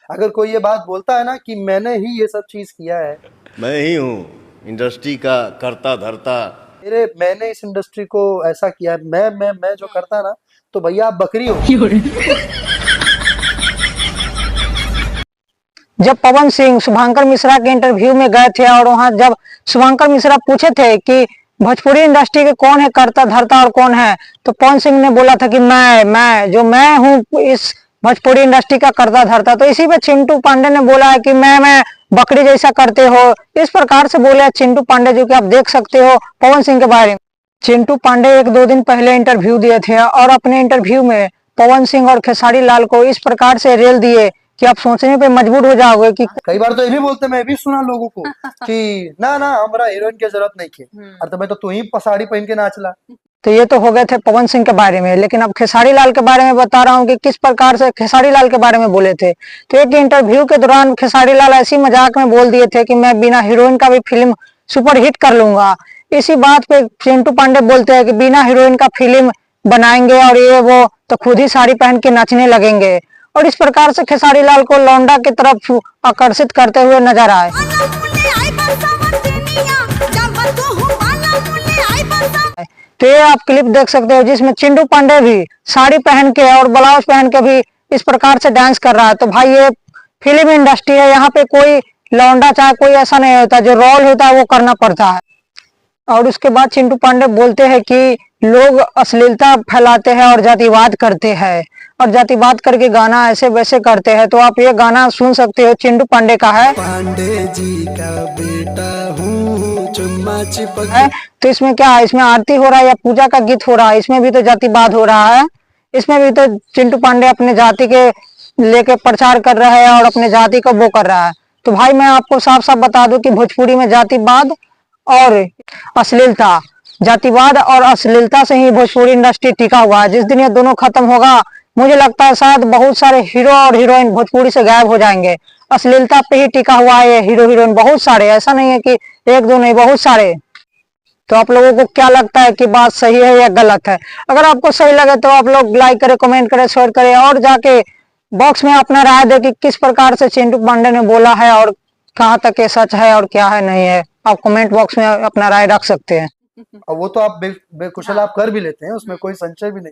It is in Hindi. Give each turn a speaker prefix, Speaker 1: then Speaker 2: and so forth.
Speaker 1: अगर कोई ये बात बोलता है ना कि मैंने ही ये सब चीज किया है,
Speaker 2: मैं ही हूँ इंडस्ट्री का करता धरता।
Speaker 1: मेरे मैंने इस इंडस्ट्री को ऐसा किया है, मैं जो करता ना, तो भैया आप बकरी हो।
Speaker 3: जब पवन सिंह शुभंकर मिश्रा के इंटरव्यू में गए थे और वहां जब शुभंकर मिश्रा पूछे थे कि भोजपुरी इंडस्ट्री के कौन है करता धरता और कौन है, तो पवन सिंह ने बोला था कि मैं हूँ इस भोजपुरी इंडस्ट्री का करता धरता। तो इसी पे चिंटू पांडे ने बोला है कि मैं बकरी जैसा करते हो, इस प्रकार से बोले हैं चिंटू पांडे, जो कि आप देख सकते हो पवन सिंह के बारे में। चिंटू पांडे एक दो दिन पहले इंटरव्यू दिए थे और अपने इंटरव्यू में पवन सिंह और खेसारी लाल को इस प्रकार से रेल दिए कि आप सोचने पे मजबूर हो जाओगे कि
Speaker 1: कई बार तो ये भी बोलते, मैं भी सुना लोगों को कि ना ना हमारा हीरोइन की जरूरत नहीं थी, अरे तो मैं तो तू ही साड़ी पहन के नाचला।
Speaker 3: तो ये तो हो गए थे पवन सिंह के बारे में, लेकिन अब खेसारी लाल के बारे में बता रहा हूँ कि किस प्रकार से खेसारी लाल के बारे में बोले थे। तो एक इंटरव्यू के दौरान खेसारी लाल ऐसी मजाक में बोल दिए थे कि मैं बिना हीरोइन का भी फिल्म सुपर हिट कर लूंगा। इसी बात पे चिंटू पांडे बोलते हैं कि बिना हीरोइन का फिल्म बनाएंगे और ये वो तो खुद ही साड़ी पहन के नाचने लगेंगे। और इस प्रकार से खेसारी लाल को लौंडा की तरफ आकर्षित करते हुए नजर आए। तो ये आप क्लिप देख सकते हो जिसमें चिंटू पांडे भी साड़ी पहन के और ब्लाउज पहन के भी इस प्रकार से डांस कर रहा है। तो भाई ये फिल्म इंडस्ट्री है, यहाँ पे कोई लौंडा चाहे कोई ऐसा नहीं होता, जो रोल होता है वो करना पड़ता है। और उसके बाद चिंटू पांडे बोलते हैं कि लोग अश्लीलता फैलाते हैं और जातिवाद करते हैं, और जातिवाद करके गाना ऐसे वैसे करते हैं। तो आप ये गाना सुन सकते हो, चिंटू पांडे का है।
Speaker 4: पांडे जी का बेटा हूँ चुम्मा चिपक
Speaker 3: है तो इसमें क्या है, इसमें आरती हो रहा है या पूजा का गीत हो रहा है, इसमें भी तो जातिवाद हो रहा है। इसमें भी तो चिंटू पांडे अपने जाति के लेके प्रचार कर रहा है और अपने जाति को वो कर रहा है। तो भाई मैं आपको साफ साफ बता दूं कि भोजपुरी में जातिवाद और अश्लीलता, जातिवाद और अश्लीलता से ही भोजपुरी इंडस्ट्री टिका हुआ है। जिस दिन ये दोनों खत्म होगा, मुझे लगता है शायद बहुत सारे हीरो और हीरोइन भोजपुरी से गायब हो जाएंगे। अश्लीलता पे ही टिका हुआ है ये हीरो हीरोइन, बहुत सारे, ऐसा नहीं है कि एक दो नहीं, बहुत सारे। तो आप लोगों को क्या लगता है कि बात सही है या गलत है? अगर आपको सही लगे तो आप लोग लाइक करें, कमेंट करें, शेयर करें, और जाके बॉक्स में अपना राय दें कि किस प्रकार से चिंटू पांडे ने बोला है और कहाँ तक ये सच है और क्या है नहीं है। आप कमेंट बॉक्स में अपना राय रख सकते हैं।
Speaker 1: और वो तो आप बेकुशल आप कर भी लेते हैं, उसमें कोई संशय भी नहीं।